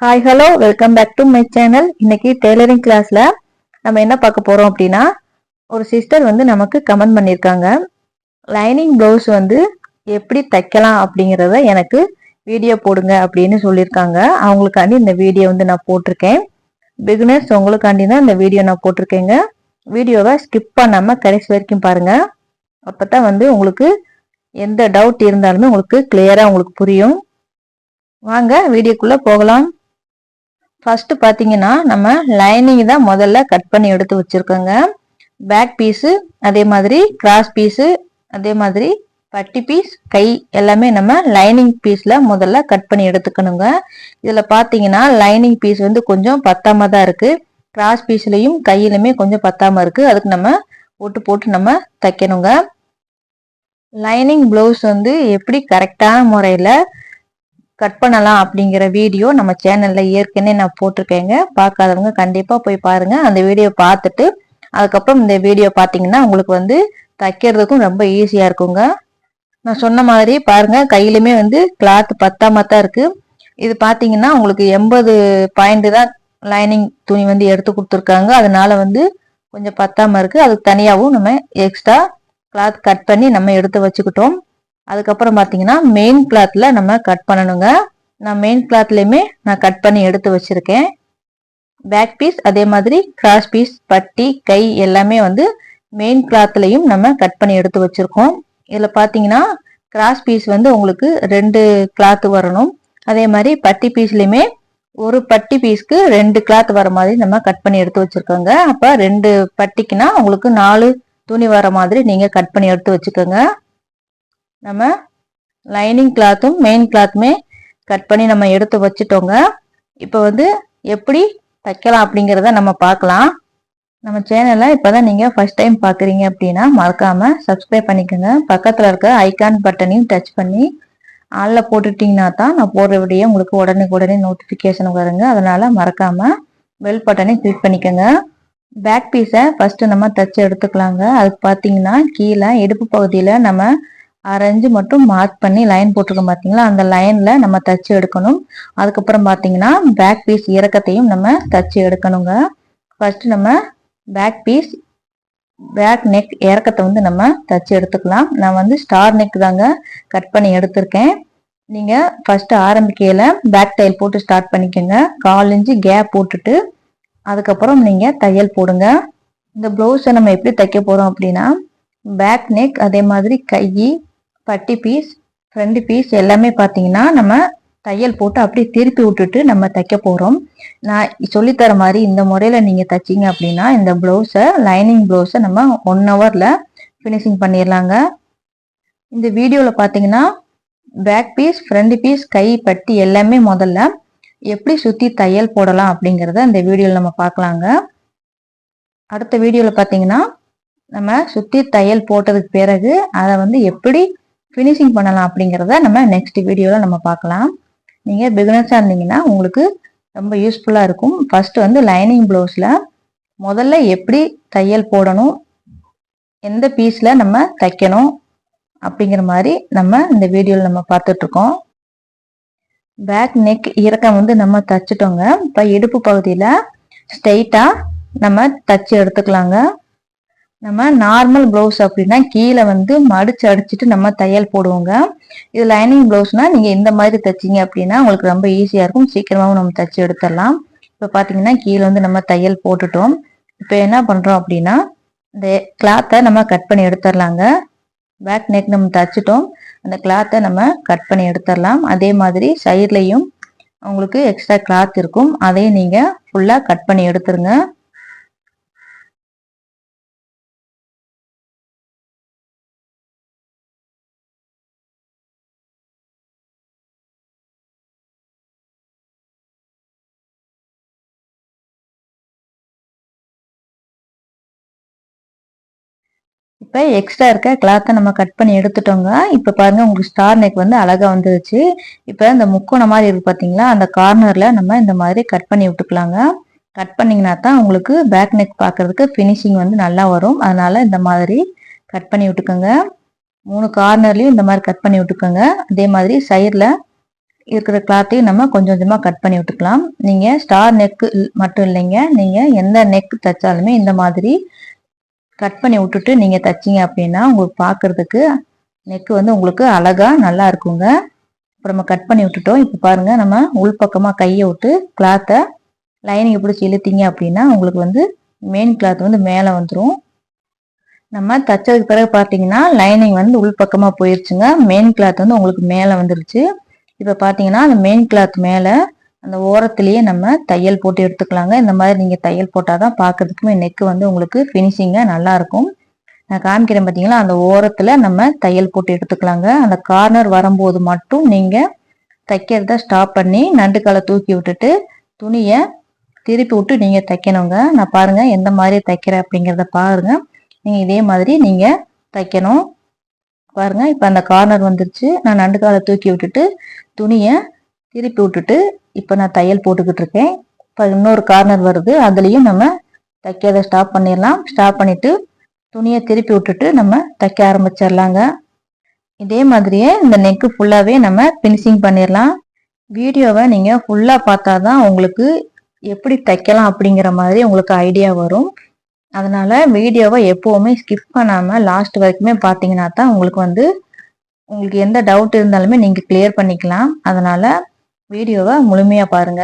Hi hello welcome back to my channel. இன்னைக்கு tailoring கிளாஸ்ல நம்ம என்ன பார்க்க போறோம் அப்படின்னா, ஒரு சிஸ்டர் வந்து நமக்கு கமெண்ட் பண்ணியிருக்காங்க, லைனிங் ப்ளவுஸ் வந்து எப்படி தைக்கலாம் அப்படிங்கிறத எனக்கு வீடியோ போடுங்க அப்படின்னு சொல்லியிருக்காங்க. அவங்களுக்காண்டி இந்த வீடியோ வந்து நான் போட்டிருக்கேன். பிகினர்ஸ் உங்களுக்காண்டி தான் இந்த வீடியோ நான் போட்டிருக்கேங்க. வீடியோவை ஸ்கிப் பண்ணாம கடைசி வரைக்கும் பாருங்க. அப்பதான் வந்து உங்களுக்கு எந்த டவுட் இருந்தாலுமே உங்களுக்கு கிளியரா உங்களுக்கு புரியும். வாங்க வீடியோக்குள்ள போகலாம். ஃபர்ஸ்ட் பாத்தீங்கன்னா நம்ம லைனிங் தான் முதல்ல கட் பண்ணி எடுத்து வச்சிருக்கோங்க. பேக் பீஸு, அதே மாதிரி கிராஸ் பீஸு, அதே மாதிரி பட்டி பீஸ், கை எல்லாமே நம்ம லைனிங் பீஸ்ல முதல்ல கட் பண்ணி எடுத்துக்கணுங்க. இதுல பாத்தீங்கன்னா லைனிங் பீஸ் வந்து கொஞ்சம் பத்தாம தான் இருக்கு. கிராஸ் பீஸ்லயும் கையிலுமே கொஞ்சம் பத்தாம இருக்கு. அதுக்கு நம்ம போட்டு போட்டு நம்ம தைக்கணுங்க. லைனிங் பிளவுஸ் வந்து எப்படி கரெக்டான முறையில கட் பண்ணலாம் அப்படிங்கிற வீடியோ நம்ம சேனல்ல ஏற்கனவே நான் போட்டிருக்கேங்க. பார்க்காதவங்க கண்டிப்பா போய் பாருங்க. அந்த வீடியோ பார்த்துட்டு அதுக்கப்புறம் இந்த வீடியோ பார்த்தீங்கன்னா உங்களுக்கு வந்து தைக்கிறதுக்கும் ரொம்ப ஈஸியா இருக்குங்க. நான் சொன்ன மாதிரி பாருங்க, கையிலுமே வந்து கிளாத் பத்தாம தான் இருக்கு. இது பார்த்தீங்கன்னா உங்களுக்கு 80 பாயிண்ட் தான் லைனிங் துணி வந்து எடுத்து கொடுத்துருக்காங்க. அதனால வந்து கொஞ்சம் பத்தாம இருக்கு. அதுக்கு தனியாகவும் நம்ம எக்ஸ்ட்ரா கிளாத் கட் பண்ணி நம்ம எடுத்து வச்சுக்கிட்டோம். அதுக்கப்புறம் பார்த்தீங்கன்னா மெயின் கிளாத்ல நம்ம கட் பண்ணணுங்க. நான் மெயின் கிளாத்லயுமே நான் கட் பண்ணி எடுத்து வச்சிருக்கேன். பேக் பீஸ், அதே மாதிரி கிராஸ் பீஸ், பட்டி, கை எல்லாமே வந்து மெயின் கிளாத்லயும் நம்ம கட் பண்ணி எடுத்து வச்சிருக்கோம். இதுல பாத்தீங்கன்னா கிராஸ் பீஸ் வந்து உங்களுக்கு 2 கிளாத் வரணும். அதே மாதிரி பட்டி பீஸ்லயுமே ஒரு பட்டி பீஸ்க்கு 2 கிளாத் வர மாதிரி நம்ம கட் பண்ணி எடுத்து வச்சிருக்கோங்க. அப்ப 2 பட்டிக்குன்னா உங்களுக்கு 4 துணி வர மாதிரி நீங்க கட் பண்ணி எடுத்து வச்சுக்கோங்க. நம்ம லைனிங் கிளாத்தும் மெயின் கிளாத்துமே கட் பண்ணி நம்ம எடுத்து வச்சுட்டோங்க. இப்போ வந்து எப்படி தைக்கலாம் அப்படிங்கிறத நம்ம பார்க்கலாம். நம்ம சேனலை இப்போதான் நீங்கள் ஃபர்ஸ்ட் டைம் பார்க்குறீங்க அப்படின்னா மறக்காமல் சப்ஸ்கிரைப் பண்ணிக்கோங்க. பக்கத்தில் இருக்க ஐகான் பட்டனையும் டச் பண்ணி ஆளில் போட்டுட்டிங்கன்னா தான் நான் போடுற வீடியோ உங்களுக்கு உடனே நோட்டிஃபிகேஷன் வருங்க. அதனால் மறக்காமல் பெல் பட்டனை கிளிக் பண்ணிக்கோங்க. பேக் பீஸை ஃபஸ்ட்டு நம்ம தைச்சி எடுத்துக்கலாங்க. அதுக்கு பார்த்தீங்கன்னா கீழே இடுப்பு பகுதியில் நம்ம 6 இன்ச் மட்டும் மார்க் பண்ணி லைன் போட்டிருக்கோம் பார்த்தீங்களா, அந்த லைன்ல நம்ம தச்சு எடுக்கணும். அதுக்கப்புறம் பார்த்தீங்கன்னா பேக் பீஸ் இறக்கத்தையும் நம்ம தச்சு எடுக்கணுங்க. ஃபர்ஸ்ட் நம்ம பேக் பீஸ், பேக் நெக் இறக்கத்தை வந்து நம்ம தச்சு எடுத்துக்கலாம். நான் வந்து ஸ்டார் நெக் தாங்க கட் பண்ணி எடுத்திருக்கேன். நீங்க ஃபர்ஸ்ட் ஆரம்பிக்கையில பேக் தையல் போட்டு ஸ்டார்ட் பண்ணிக்கோங்க. 1/4 இன்ச்சு கேப் போட்டுட்டு அதுக்கப்புறம் நீங்க தையல் போடுங்க. இந்த பிளவுஸை நம்ம எப்படி தைக்க போறோம் அப்படின்னா, பேக் நெக், அதே மாதிரி கை, பட்டி பீஸ், ஃப்ரண்ட் பீஸ் எல்லாமே பார்த்தீங்கன்னா நம்ம தையல் போட்டு அப்படியே திருப்பி விட்டுட்டு நம்ம தைக்க போகிறோம். நான் சொல்லித்தர மாதிரி இந்த முறையில் நீங்கள் தைச்சிங்க அப்படின்னா இந்த ப்ளவுஸை, லைனிங் ப்ளவுஸை நம்ம 1 ஹவரில் ஃபினிஷிங் பண்ணிடலாங்க. இந்த வீடியோவில் பார்த்தீங்கன்னா பேக் பீஸ், ஃப்ரண்ட் பீஸ், கை, பட்டி எல்லாமே முதல்ல எப்படி சுற்றி தையல் போடலாம் அப்படிங்கிறத இந்த வீடியோவில் நம்ம பார்க்கலாங்க. அடுத்த வீடியோவில் பார்த்தீங்கன்னா நம்ம சுற்றி தையல் போட்டதுக்கு பிறகு அதை வந்து எப்படி ஃபினிஷிங் பண்ணலாம் அப்படிங்கிறத நம்ம நெக்ஸ்ட் வீடியோவில் நம்ம பார்க்கலாம். நீங்கள் பிகினர்ஸாக இருந்தீங்கன்னா உங்களுக்கு ரொம்ப யூஸ்ஃபுல்லாக இருக்கும். ஃபர்ஸ்ட் வந்து லைனிங் ப்ளவுஸில் முதல்ல எப்படி தையல் போடணும், எந்த பீஸில் நம்ம தைக்கணும் அப்படிங்கிற மாதிரி நம்ம இந்த வீடியோவில் நம்ம பார்த்துட்ருக்கோம். பேக் நெக் இறக்கம் வந்து நம்ம தைச்சிட்டோங்க. இப்போ இடுப்பு பகுதியில் ஸ்ட்ரெயிட்டாக நம்ம தைச்சி எடுத்துக்கலாங்க. நம்ம நார்மல் ப்ளவுஸ் அப்படின்னா கீழே வந்து மடிச்சு அடிச்சுட்டு நம்ம தையல் போடுவோங்க. இது லைனிங் ப்ளவுஸ்னா நீங்கள் இந்த மாதிரி தைச்சிங்க அப்படின்னா உங்களுக்கு ரொம்ப ஈஸியாக இருக்கும். சீக்கிரமாகவும் நம்ம தைச்சி எடுத்துடலாம். இப்போ பார்த்தீங்கன்னா கீழே வந்து நம்ம தையல் போட்டுட்டோம். இப்போ என்ன பண்ணுறோம் அப்படின்னா இந்த கிளாத்தை நம்ம கட் பண்ணி எடுத்துடலாங்க. பேக் நெக் நம்ம தைச்சிட்டோம், அந்த கிளாத்தை நம்ம கட் பண்ணி எடுத்துடலாம். அதே மாதிரி சைட்லையும் உங்களுக்கு எக்ஸ்ட்ரா கிளாத் இருக்கும், அதையும் நீங்கள் ஃபுல்லாக கட் பண்ணி எடுத்துருங்க. இப்போ எக்ஸ்ட்ரா இருக்க கிளாத்தை நம்ம கட் பண்ணி எடுத்துட்டோங்க. இப்போ பாருங்க உங்களுக்கு ஸ்டார் நெக் வந்து அழகா வந்துருச்சு. இப்போ இந்த முக்கோணம் மாதிரி இருக்கு பார்த்தீங்களா, அந்த கார்னர்ல நம்ம இந்த மாதிரி கட் பண்ணி விட்டுக்கலாங்க. கட் பண்ணிங்கன்னா தான் உங்களுக்கு பேக் நெக் பார்க்கறதுக்கு ஃபினிஷிங் வந்து நல்லா வரும். அதனால இந்த மாதிரி கட் பண்ணி விட்டுக்கோங்க. 3 கார்னர்லையும் இந்த மாதிரி கட் பண்ணி விட்டுக்கோங்க. அதே மாதிரி சைடில் இருக்கிற கிளாத்தையும் நம்ம கொஞ்சம் கொஞ்சமாக கட் பண்ணி விட்டுக்கலாம். நீங்கள் ஸ்டார் நெக்கு மட்டும் இல்லைங்க, நீங்கள் எந்த நெக் தைச்சாலுமே இந்த மாதிரி கட் பண்ணி விட்டுட்டு நீங்கள் தைச்சிங்க அப்படின்னா உங்களுக்கு பார்க்குறதுக்கு நெக்கு வந்து உங்களுக்கு அழகாக நல்லா இருக்குங்க. இப்போ நம்ம கட் பண்ணி விட்டுட்டோம். இப்போ பாருங்கள், நம்ம உள்பக்கமாக கையை விட்டு கிளாத்தை லைனிங்கை பிடிச்சி இழுத்தீங்க அப்படின்னா உங்களுக்கு வந்து மெயின் கிளாத் வந்து மேலே வந்துடும். நம்ம தைச்சதுக்கு பிறகு பார்த்தீங்கன்னா லைனிங் வந்து உள்பக்கமாக போயிடுச்சுங்க. மெயின் கிளாத் வந்து உங்களுக்கு மேலே வந்துருச்சு. இப்போ பார்த்தீங்கன்னா அந்த மெயின் கிளாத் மேலே அந்த ஓரத்துலேயே நம்ம தையல் போட்டு எடுத்துக்கலாங்க. இந்த மாதிரி நீங்கள் தையல் போட்டால் தான் பார்க்கறதுக்குமே நெக்கு வந்து உங்களுக்கு ஃபினிஷிங்காக நல்லாயிருக்கும். நான் காமிக்கிறேன் பார்த்தீங்களா, அந்த ஓரத்தில் நம்ம தையல் போட்டு எடுத்துக்கலாங்க. அந்த கார்னர் வரும்போது மட்டும் நீங்கள் தைக்கிறத ஸ்டாப் பண்ணி நண்டுக்காலை தூக்கி விட்டுட்டு துணியை திருப்பி விட்டு நீங்கள் தைக்கணுங்க. நான் பாருங்கள் எந்த மாதிரி தைக்கிறேன் அப்படிங்கிறத பாருங்கள். நீங்கள் இதே மாதிரி நீங்கள் தைக்கணும். பாருங்க, இப்போ அந்த கார்னர் வந்துருச்சு. நான் நண்டுக்காலை தூக்கி விட்டுட்டு துணியை திருப்பி விட்டுட்டு இப்போ நான் தையல் போட்டுக்கிட்டு இருக்கேன். இப்போ இன்னொரு கார்னர் வருது, அதுலேயும் நம்ம தைக்கிறத ஸ்டாப் பண்ணிடலாம். ஸ்டாப் பண்ணிட்டு துணியை திருப்பி விட்டுட்டு நம்ம தைக்க ஆரம்பிச்சிடலாங்க. இதே மாதிரியே இந்த நெக்கு ஃபுல்லாகவே நம்ம ஃபினிஷிங் பண்ணிடலாம். வீடியோவை நீங்கள் ஃபுல்லாக பார்த்தா தான் உங்களுக்கு எப்படி தைக்கலாம் அப்படிங்கிற மாதிரி உங்களுக்கு ஐடியா வரும். அதனால வீடியோவை எப்போவுமே ஸ்கிப் பண்ணாமல் லாஸ்ட் வரைக்குமே பார்த்தீங்கன்னா தான் உங்களுக்கு எந்த டவுட் இருந்தாலுமே நீங்கள் கிளியர் பண்ணிக்கலாம். அதனால வீடியோவை முழுமையாக பாருங்க.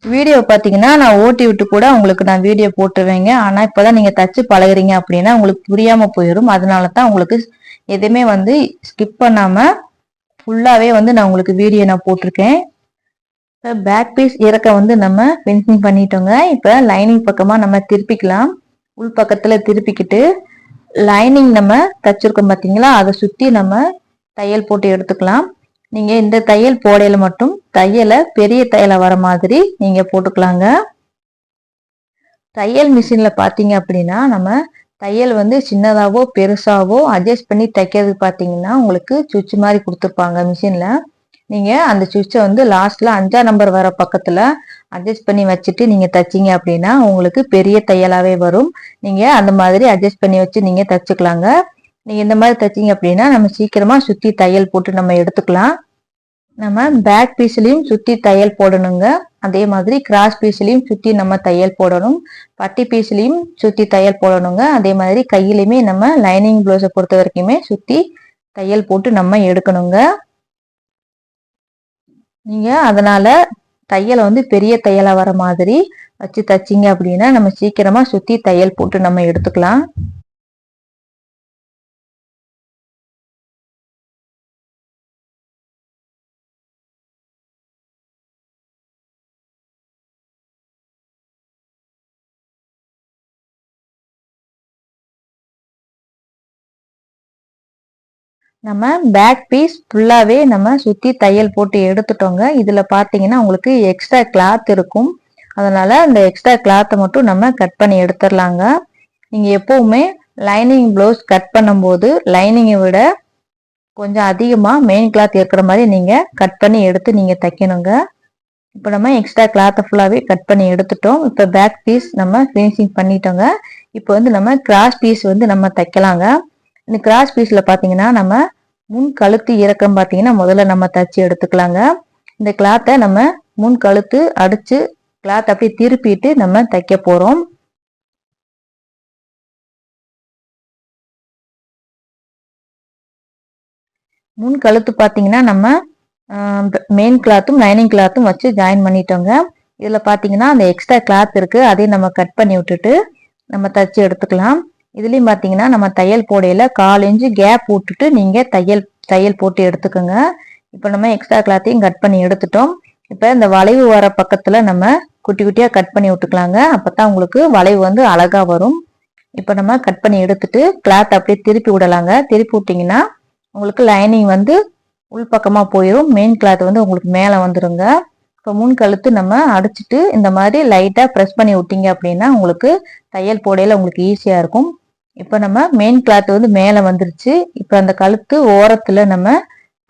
வீடியோ பார்த்தீங்கன்னா நான் ஓட்டி விட்டு கூட உங்களுக்கு நான் வீடியோ போட்டுருவேங்க. ஆனால் இப்போதான் நீங்கள் தச்சு பழகுறீங்க அப்படின்னா உங்களுக்கு புரியாமல் போயிடும். அதனால தான் உங்களுக்கு எதுவுமே வந்து ஸ்கிப் பண்ணாமல் ஃபுல்லாகவே வந்து நான் உங்களுக்கு வீடியோ நான் போட்டிருக்கேன். இப்போ பேக் பீஸ் இறக்க வந்து நம்ம ஃபினிஷிங் பண்ணிட்டோங்க. இப்போ லைனிங் பக்கமாக நம்ம திருப்பிக்கலாம். உள் பக்கத்தில் திருப்பிக்கிட்டு லைனிங் நம்ம தச்சிருக்கோம் பார்த்தீங்களா, அதை சுற்றி நம்ம தையல் போட்டு எடுத்துக்கலாம். நீங்கள் இந்த தையல் போடையில மட்டும் தையலை பெரிய தையலை வர மாதிரி நீங்கள் போட்டுக்கலாங்க. தையல் மிஷினில் பார்த்தீங்க அப்படின்னா நம்ம தையல் வந்து சின்னதாவோ பெருசாவோ அட்ஜஸ்ட் பண்ணி தைக்கிறதுக்கு பார்த்தீங்கன்னா உங்களுக்கு சுவிட்ச் மாதிரி கொடுத்துருப்பாங்க மிஷினில். நீங்கள் அந்த சுவிட்சை வந்து லாஸ்ட்டில் 5ஆம் நம்பர் வர பக்கத்தில் அட்ஜஸ்ட் பண்ணி வச்சுட்டு நீங்கள் தைச்சிங்க அப்படின்னா உங்களுக்கு பெரிய தையலாகவே வரும். நீங்கள் அந்த மாதிரி அட்ஜஸ்ட் பண்ணி வச்சு நீங்கள் தைச்சிக்கலாங்க. நீங்கள் இந்த மாதிரி தைச்சிங்க அப்படின்னா நம்ம சீக்கிரமாக சுற்றி தையல் போட்டு நம்ம எடுத்துக்கலாம். நம்ம பேக் பீஸ்லையும் சுற்றி தையல் போடணுங்க. அதே மாதிரி கிராஸ் பீஸ்லையும் சுற்றி நம்ம தையல் போடணும். பட்டி பீஸ்லையும் சுற்றி தையல் போடணுங்க. அதே மாதிரி கையிலையுமே நம்ம லைனிங் ப்ளவுஸை பொறுத்த வரைக்குமே சுற்றி தையல் போட்டு நம்ம எடுக்கணுங்க. நீங்கள் அதனால் தையலை வந்து பெரிய தையலாக வர மாதிரி வச்சு தைச்சிங்க அப்படின்னா நம்ம சீக்கிரமாக சுற்றி தையல் போட்டு நம்ம எடுத்துக்கலாம். நம்ம பேக் பீஸ் ஃபுல்லாகவே நம்ம சுற்றி தையல் போட்டு எடுத்துட்டோங்க. இதில் பார்த்தீங்கன்னா உங்களுக்கு எக்ஸ்ட்ரா கிளாத் இருக்கும். அதனால் அந்த எக்ஸ்ட்ரா கிளாத்தை மட்டும் நம்ம கட் பண்ணி எடுத்துடலாங்க. நீங்கள் எப்போவுமே லைனிங் ப்ளவுஸ் கட் பண்ணும்போது லைனிங்கை விட கொஞ்சம் அதிகமாக மெயின் கிளாத் இருக்கிற மாதிரி நீங்கள் கட் பண்ணி எடுத்து நீங்கள் தைக்கணுங்க. இப்போ நம்ம எக்ஸ்ட்ரா கிளாத்தை ஃபுல்லாகவே கட் பண்ணி எடுத்துட்டோம். இப்போ பேக் பீஸ் நம்ம ஃபினிஷிங் பண்ணிட்டோங்க. இப்போ வந்து நம்ம கிராஸ் பீஸ் வந்து நம்ம தைக்கலாங்க. இந்த கிராஸ் பீஸில் பார்த்தீங்கன்னா நம்ம முன் கழுத்து இறக்கம் பார்த்தீங்கன்னா முதல்ல நம்ம தச்சு எடுத்துக்கலாங்க. இந்த கிளாத்தை நம்ம முன் கழுத்து அடித்து கிளாத் அப்படியே திருப்பிட்டு நம்ம தைக்க போகிறோம். முன் கழுத்து பார்த்தீங்கன்னா நம்ம மெயின் கிளாத்தும் லைனிங் கிளாத்தும் வச்சு ஜாயின் பண்ணிட்டோங்க. இதில் பார்த்தீங்கன்னா அந்த எக்ஸ்ட்ரா கிளாத் இருக்குது, அதையும் நம்ம கட் பண்ணி விட்டுட்டு நம்ம தச்சு எடுத்துக்கலாம். இதுலேயும் பார்த்தீங்கன்னா நம்ம தையல் போடையில் 1/4 இன்ச்சு கேப் விட்டுட்டு நீங்கள் தையல் போட்டு எடுத்துக்கோங்க. இப்போ நம்ம எக்ஸ்ட்ரா கிளாத்தையும் கட் பண்ணி எடுத்துட்டோம். இப்போ இந்த வளைவு வர பக்கத்தில் நம்ம குட்டி குட்டியாக கட் பண்ணி விட்டுக்கலாங்க. அப்போ தான் உங்களுக்கு வளைவு வந்து அழகாக வரும். இப்போ நம்ம கட் பண்ணி எடுத்துட்டு கிளாத் அப்படியே திருப்பி விடலாங்க. திருப்பி விட்டிங்கன்னா உங்களுக்கு லைனிங் வந்து உள்பக்கமாக போயிடும், மெயின் கிளாத் வந்து உங்களுக்கு மேலே வந்துடுங்க. இப்போ முன் கழுத்து நம்ம அடிச்சுட்டு இந்த மாதிரி லைட்டாக ப்ரெஸ் பண்ணி விட்டீங்க அப்படின்னா உங்களுக்கு தையல் போடையில் உங்களுக்கு ஈஸியாக இருக்கும். இப்போ நம்ம மெயின் கிளாத் வந்து மேலே வந்துருச்சு. இப்போ அந்த கழுத்து ஓரத்தில் நம்ம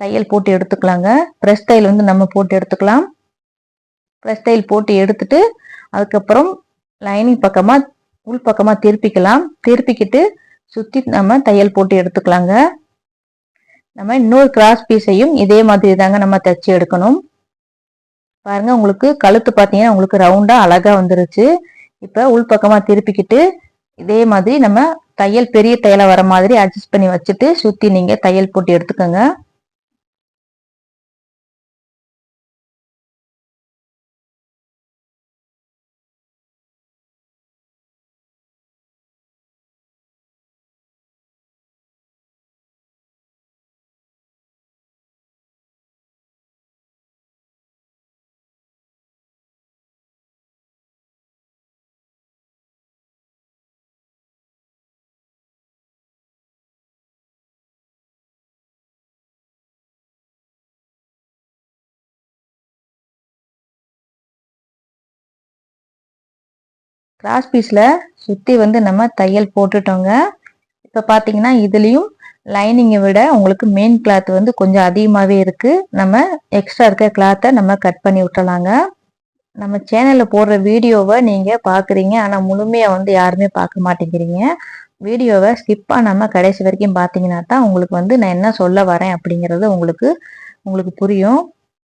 தையல் போட்டு எடுத்துக்கலாங்க. ப்ரெஸ் தையல் வந்து நம்ம போட்டு எடுத்துக்கலாம். ப்ரெஸ் தையல் போட்டு எடுத்துட்டு அதுக்கப்புறம் லைனிங் பக்கமாக உள் பக்கமாக திருப்பிக்கலாம். திருப்பிக்கிட்டு சுற்றி நம்ம தையல் போட்டு எடுத்துக்கலாங்க. நம்ம இன்னொரு கிராஸ் பீஸையும் இதே மாதிரி தாங்க நம்ம தச்சு எடுக்கணும். பாருங்க, உங்களுக்கு கழுத்து பார்த்தீங்கன்னா உங்களுக்கு ரவுண்டா அழகா வந்துருச்சு. இப்ப உள்பக்கமா திருப்பிக்கிட்டு இதே மாதிரி நம்ம தையல் பெரிய தையலா வர மாதிரி அட்ஜஸ்ட் பண்ணி வச்சுட்டு சுத்தி நீங்க தையல் போட்டு எடுத்துக்கோங்க. கிராஸ் பீஸ்ல சுத்தி வந்து நம்ம தையல் போட்டுட்டோங்க. இப்ப பாத்தீங்கன்னா இதுலயும் லைனிங்கை விட உங்களுக்கு மெயின் கிளாத் வந்து கொஞ்சம் அதிகமாவே இருக்கு. நம்ம எக்ஸ்ட்ரா இருக்க கிளாத்தை நம்ம கட் பண்ணி விட்டுலாங்க. நம்ம சேனல்ல போடுற வீடியோவை நீங்க பாக்குறீங்க, ஆனா முழுமையா வந்து யாருமே பார்க்க மாட்டேங்கிறீங்க. வீடியோவை ஸ்கிப் பண்ணாம கடைசி வரைக்கும் பாத்தீங்கன்னா தான் உங்களுக்கு வந்து நான் என்ன சொல்ல வரேன் அப்படிங்கறது உங்களுக்கு உங்களுக்கு புரியும்.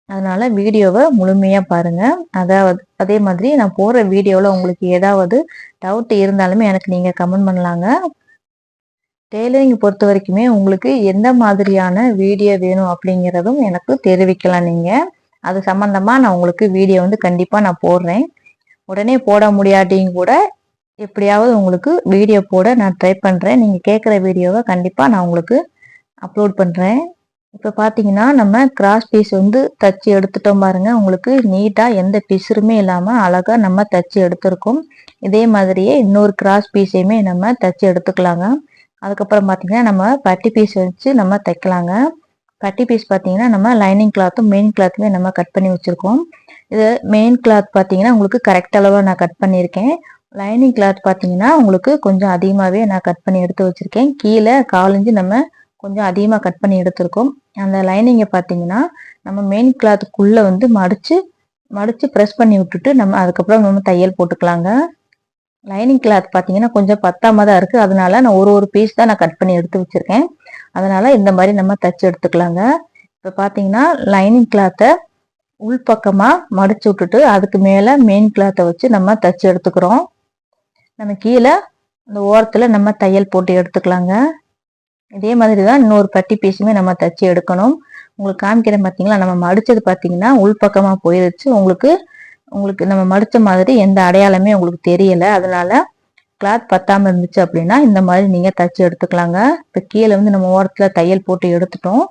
அதனால வீடியோவை முழுமையா பாருங்க. அதாவது அதே மாதிரி நான் போடுற வீடியோவில் உங்களுக்கு ஏதாவது டவுட் இருந்தாலுமே எனக்கு நீங்க கமெண்ட் பண்ணலாங்க. டெய்லரிங் பொறுத்த வரைக்குமே உங்களுக்கு எந்த மாதிரியான வீடியோ வேணும் அப்படிங்கிறதும் எனக்கு தெரிவிக்கலாம். நீங்க அது சம்பந்தமா நான் உங்களுக்கு வீடியோ வந்து கண்டிப்பா நான் போடுறேன். உடனே போட முடியாட்டியும் கூட எப்படியாவது உங்களுக்கு வீடியோ போட நான் ட்ரை பண்றேன். நீங்க கேட்குற வீடியோவை கண்டிப்பா நான் உங்களுக்கு அப்லோட் பண்றேன். இப்ப பாத்தீங்கன்னா நம்ம கிராஸ் பீஸ் வந்து தச்சு எடுத்துட்டோம் பாருங்க. உங்களுக்கு நீட்டா எந்த பிசுறுமே இல்லாம அழகா நம்ம தச்சு எடுத்திருக்கோம். இதே மாதிரியே இன்னொரு கிராஸ் பீஸையுமே நம்ம தச்சு எடுத்துக்கலாங்க. அதுக்கப்புறம் பாத்தீங்கன்னா நம்ம பட்டி பீஸ் வச்சு நம்ம தைக்கலாங்க. பட்டி பீஸ் பாத்தீங்கன்னா நம்ம லைனிங் கிளாத்தும் மெயின் கிளாத்துமே நம்ம கட் பண்ணி வச்சிருக்கோம். இது மெயின் கிளாத் பாத்தீங்கன்னா உங்களுக்கு கரெக்ட் அளவா நான் கட் பண்ணியிருக்கேன். லைனிங் கிளாத் பாத்தீங்கன்னா உங்களுக்கு கொஞ்சம் அதிகமாவே நான் கட் பண்ணி எடுத்து வச்சிருக்கேன். கீழே 1/4 இன்ச்சு நம்ம கொஞ்சம் அதிகமாக கட் பண்ணி எடுத்திருக்கோம். அந்த லைனிங்கை பார்த்தீங்கன்னா நம்ம மெயின் கிளாத்துக்குள்ளே வந்து மடிச்சு ப்ரெஸ் பண்ணி விட்டுட்டு நம்ம அதுக்கப்புறம் நம்ம தையல் போட்டுக்கலாங்க. லைனிங் கிளாத் பார்த்தீங்கன்னா கொஞ்சம் பத்தாம தான் இருக்குது. அதனால நான் ஒரு பீஸ் தான் நான் கட் பண்ணி எடுத்து வச்சுருக்கேன். அதனால இந்த மாதிரி நம்ம தச்சு எடுத்துக்கலாங்க. இப்போ பார்த்தீங்கன்னா லைனிங் கிளாத்தை உள்பக்கமாக மடிச்சு விட்டுட்டு அதுக்கு மேலே மெயின் கிளாத்தை வச்சு நம்ம தச்சு எடுத்துக்கிறோம். நம்ம கீழே அந்த ஓரத்தில் நம்ம தையல் போட்டு எடுத்துக்கலாங்க. இதே மாதிரி தான் இன்னொரு பட்டி பீஸுமே நம்ம தச்சு எடுக்கணும். உங்களுக்கு காமிக்கிறேன் பார்த்தீங்களா, நம்ம மடிச்சது பார்த்தீங்கன்னா உள்பக்கமாக போயிருச்சு. உங்களுக்கு உங்களுக்கு நம்ம மடிச்ச மாதிரி எந்த அடையாளமே உங்களுக்கு தெரியல. அதனால கிளாத் பத்தாம இருந்துச்சு அப்படின்னா இந்த மாதிரி நீங்க தச்சு எடுத்துக்கலாங்க. இப்போ கீழே வந்து நம்ம ஓரத்துல தையல் போட்டு எடுத்துட்டோம்.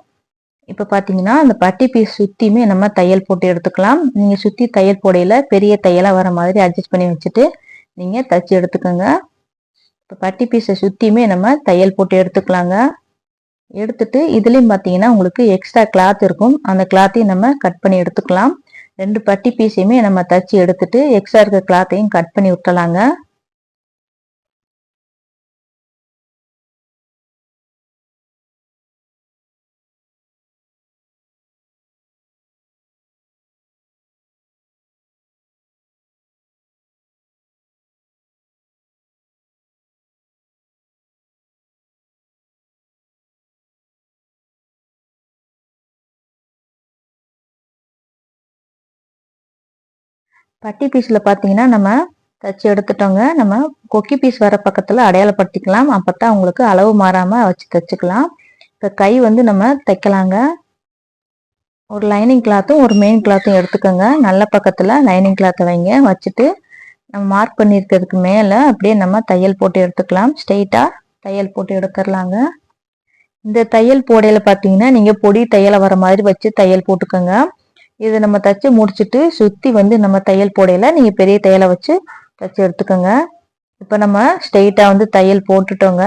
இப்போ பார்த்தீங்கன்னா அந்த பட்டி பீஸ் சுத்தியுமே நம்ம தையல் போட்டு எடுத்துக்கலாம். நீங்க சுத்தி தையல் போடையில பெரிய தையலா வர மாதிரி அட்ஜஸ்ட் பண்ணி வச்சுட்டு நீங்க தச்சு எடுத்துக்கோங்க. இப்போ பட்டி பீஸை சுத்தியுமே நம்ம தையல் போட்டு எடுத்துக்கலாங்க. எடுத்துட்டு இதுலயும் பார்த்தீங்கன்னா உங்களுக்கு எக்ஸ்ட்ரா கிளாத் இருக்கும். அந்த கிளாத்தையும் நம்ம கட் பண்ணி எடுத்துக்கலாம். 2 பட்டி பீஸையுமே நம்ம தச்சு எடுத்துட்டு எக்ஸ்ட்ரா இருக்க கிளாத்தையும் கட் பண்ணி விட்டலாங்க. பட்டி பீஸ்ல பார்த்தீங்கன்னா நம்ம தச்சு எடுத்துட்டோங்க. நம்ம கொக்கி பீஸ் வர பக்கத்துல அடையாளப்படுத்திக்கலாம். அப்பதான் உங்களுக்கு அளவு மாறாம வச்சு தச்சுக்கலாம். இப்போ கை வந்து நம்ம தைக்கலாங்க. ஒரு லைனிங் கிளாத்தும் ஒரு மெயின் கிளாத்தும் எடுத்துக்கோங்க. நல்ல பக்கத்துல லைனிங் கிளாத்தை வைங்க. வச்சுட்டு நம்ம மார்க் பண்ணியிருக்கிறதுக்கு மேலே அப்படியே நம்ம தையல் போட்டு எடுத்துக்கலாம். ஸ்ட்ரெயிட்டா தையல் போட்டு எடுத்துடலாங்க. இந்த தையல் போடையில பார்த்தீங்கன்னா நீங்க பொடி தையலை வர மாதிரி வச்சு தையல் போட்டுக்கோங்க. இதை நம்ம தச்சு முடிச்சுட்டு சுத்தி வந்து நம்ம தையல் போடையில நீங்க பெரிய தையலை வச்சு தச்சு எடுத்துக்கோங்க. இப்போ நம்ம ஸ்ட்ரெயிட்டா வந்து தையல் போட்டுட்டோங்க.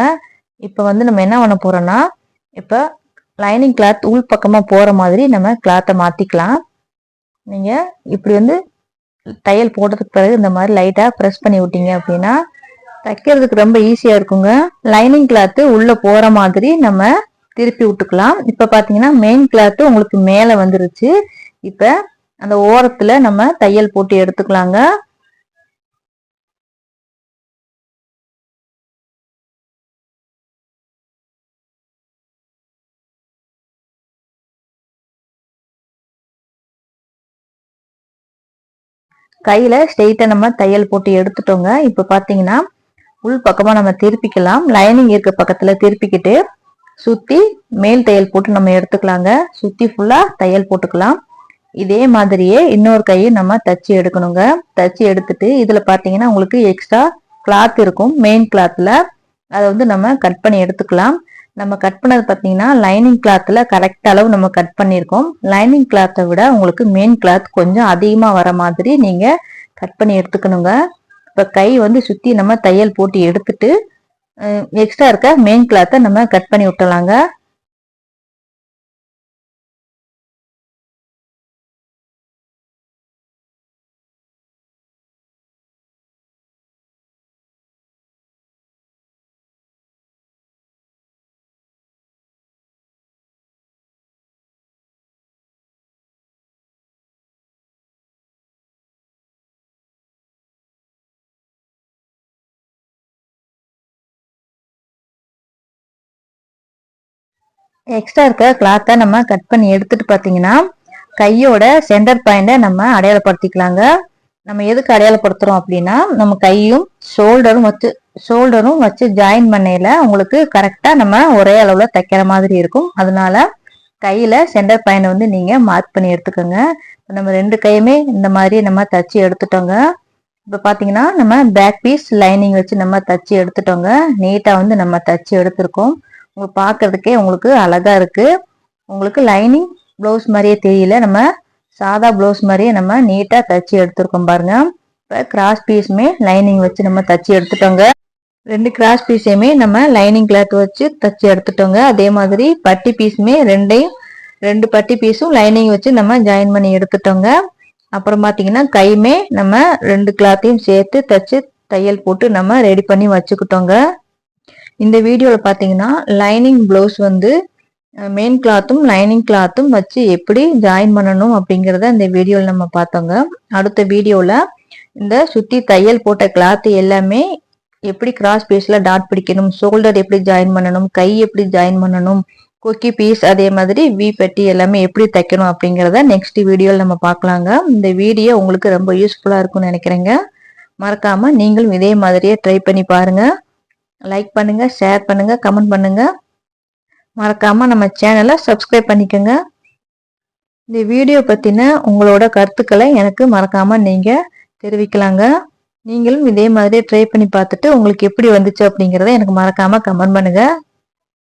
இப்போ வந்து நம்ம என்ன பண்ண போறோம்னா இப்போ லைனிங் கிளாத் உள் பக்கமா போற மாதிரி நம்ம கிளாத்தை மாத்திக்கலாம். நீங்க இப்படி வந்து தையல் போட்டதுக்கு பிறகு இந்த மாதிரி லைட்டா ப்ரெஸ் பண்ணி விட்டீங்க அப்படின்னா தைக்கிறதுக்கு ரொம்ப ஈஸியா இருக்குங்க. லைனிங் கிளாத் உள்ள போற மாதிரி நம்ம திருப்பி விட்டுக்கலாம். இப்ப பாத்தீங்கன்னா மெயின் கிளாத் உங்களுக்கு மேல வந்துருச்சு. இப்ப அந்த ஓரத்துல நம்ம தையல் போட்டு எடுத்துக்கலாங்க. கையில ஸ்ட்ரெயிட்டா நம்ம தையல் போட்டு எடுத்துட்டோங்க. இப்ப பாத்தீங்கன்னா உள் பக்கமா நம்ம திருப்பிக்கலாம். லைனிங் இருக்க பக்கத்துல திருப்பிக்கிட்டு சுத்தி மேல் தையல் போட்டு நம்ம எடுத்துக்கலாங்க. சுத்தி ஃபுல்லா தையல் போட்டுக்கலாம். இதே மாதிரியே இன்னொரு கையும் நம்ம தச்சு எடுக்கணுங்க. தச்சு எடுத்துட்டு இதுல பாத்தீங்கன்னா உங்களுக்கு எக்ஸ்ட்ரா கிளாத் இருக்கும். மெயின் கிளாத்ல அதை வந்து நம்ம கட் பண்ணி எடுத்துக்கலாம். நம்ம கட் பண்ணது பாத்தீங்கன்னா லைனிங் கிளாத்ல கரெக்ட் அளவு நம்ம கட் பண்ணியிருக்கோம். லைனிங் கிளாத்தை விட உங்களுக்கு மெயின் கிளாத் கொஞ்சம் அதிகமா வர மாதிரி நீங்க கட் பண்ணி எடுத்துக்கணுங்க. இப்ப கை வந்து சுத்தி நம்ம தையல் போட்டு எடுத்துட்டு எக்ஸ்ட்ரா இருக்க மெயின் கிளாத்தை நம்ம கட் பண்ணி விட்டலாங்க. எக்ஸ்ட்ரா இருக்க கிளாத்தை நம்ம கட் பண்ணி எடுத்துட்டு பாத்தீங்கன்னா கையோட சென்டர் பாயிண்ட நம்ம அடையாளப்படுத்திக்கலாங்க. நம்ம எதுக்கு அடையாளப்படுத்துறோம் அப்படின்னா நம்ம கையும் ஷோல்டரும் வச்சு ஜாயின் பண்ணையில உங்களுக்கு கரெக்டா நம்ம ஒரே அளவுல தைக்கிற மாதிரி இருக்கும். அதனால கையில சென்டர் பாயிண்ட் வந்து நீங்க மார்க் பண்ணி எடுத்துக்கோங்க. நம்ம ரெண்டு கையுமே இந்த மாதிரி நம்ம தச்சு எடுத்துட்டோங்க. இப்ப பாத்தீங்கன்னா நம்ம பேக் பீஸ் லைனிங் வச்சு நம்ம தச்சு எடுத்துட்டோங்க. நீட்டா வந்து நம்ம தச்சு எடுத்திருக்கோம். உங்களுக்கு பாக்குறதுக்கே உங்களுக்கு அழகா இருக்கு. உங்களுக்கு லைனிங் பிளவுஸ் மாதிரியே தெரியல, நம்ம சாதா பிளவுஸ் மாதிரியே நம்ம நீட்டா தச்சு எடுத்திருக்கோம் பாருங்க. இப்ப கிராஸ் பீஸுமே லைனிங் வச்சு நம்ம தச்சு எடுத்துட்டோங்க. ரெண்டு கிராஸ் பீஸையுமே நம்ம லைனிங் கிளாத் வச்சு தச்சு எடுத்துட்டோங்க. அதே மாதிரி பட்டி பீஸுமே ரெண்டு பட்டி பீஸும் லைனிங் வச்சு நம்ம ஜாயின் பண்ணி எடுத்துட்டோங்க. அப்புறம் பாத்தீங்கன்னா கையுமே நம்ம ரெண்டு கிளாத்தையும் சேர்த்து தச்சு தையல் போட்டு நம்ம ரெடி பண்ணி வச்சுக்கிட்டோங்க. இந்த வீடியோல பாத்தீங்கன்னா லைனிங் பிளவுஸ் வந்து மெயின் கிளாத்தும் லைனிங் கிளாத்தும் வச்சு எப்படி ஜாயின் பண்ணணும் அப்படிங்கறத இந்த வீடியோல நம்ம பார்த்தோங்க. அடுத்த வீடியோல இந்த சுத்தி தையல் போட்ட கிளாத் எல்லாமே எப்படி கிராஸ் பீஸ்ல டாட் பிடிக்கணும், ஷோல்டர் எப்படி ஜாயின் பண்ணணும், கை எப்படி ஜாயின் பண்ணணும், கொக்கி பீஸ் அதே மாதிரி வி பெட்டி எல்லாமே எப்படி தைக்கணும் அப்படிங்கறத நெக்ஸ்ட் வீடியோல நம்ம பார்க்கலாங்க. இந்த வீடியோ உங்களுக்கு ரொம்ப யூஸ்ஃபுல்லா இருக்கும்னு நினைக்கிறேங்க. மறக்காம நீங்களும் இதே மாதிரியே ட்ரை பண்ணி பாருங்க. லைக் பண்ணுங்க, ஷேர் பண்ணுங்க, கமெண்ட் பண்ணுங்க. மறக்காம நம்ம சேனலை சப்ஸ்கிரைப் பண்ணிக்கோங்க. இந்த வீடியோ பத்தின உங்களோட கருத்துக்களை எனக்கு மறக்காம நீங்க தெரிவிக்கலாங்க. நீங்களும் இதே மாதிரி ட்ரை பண்ணி பார்த்துட்டு உங்களுக்கு எப்படி வந்துச்சு அப்படிங்கறத எனக்கு மறக்காம கமெண்ட் பண்ணுங்க.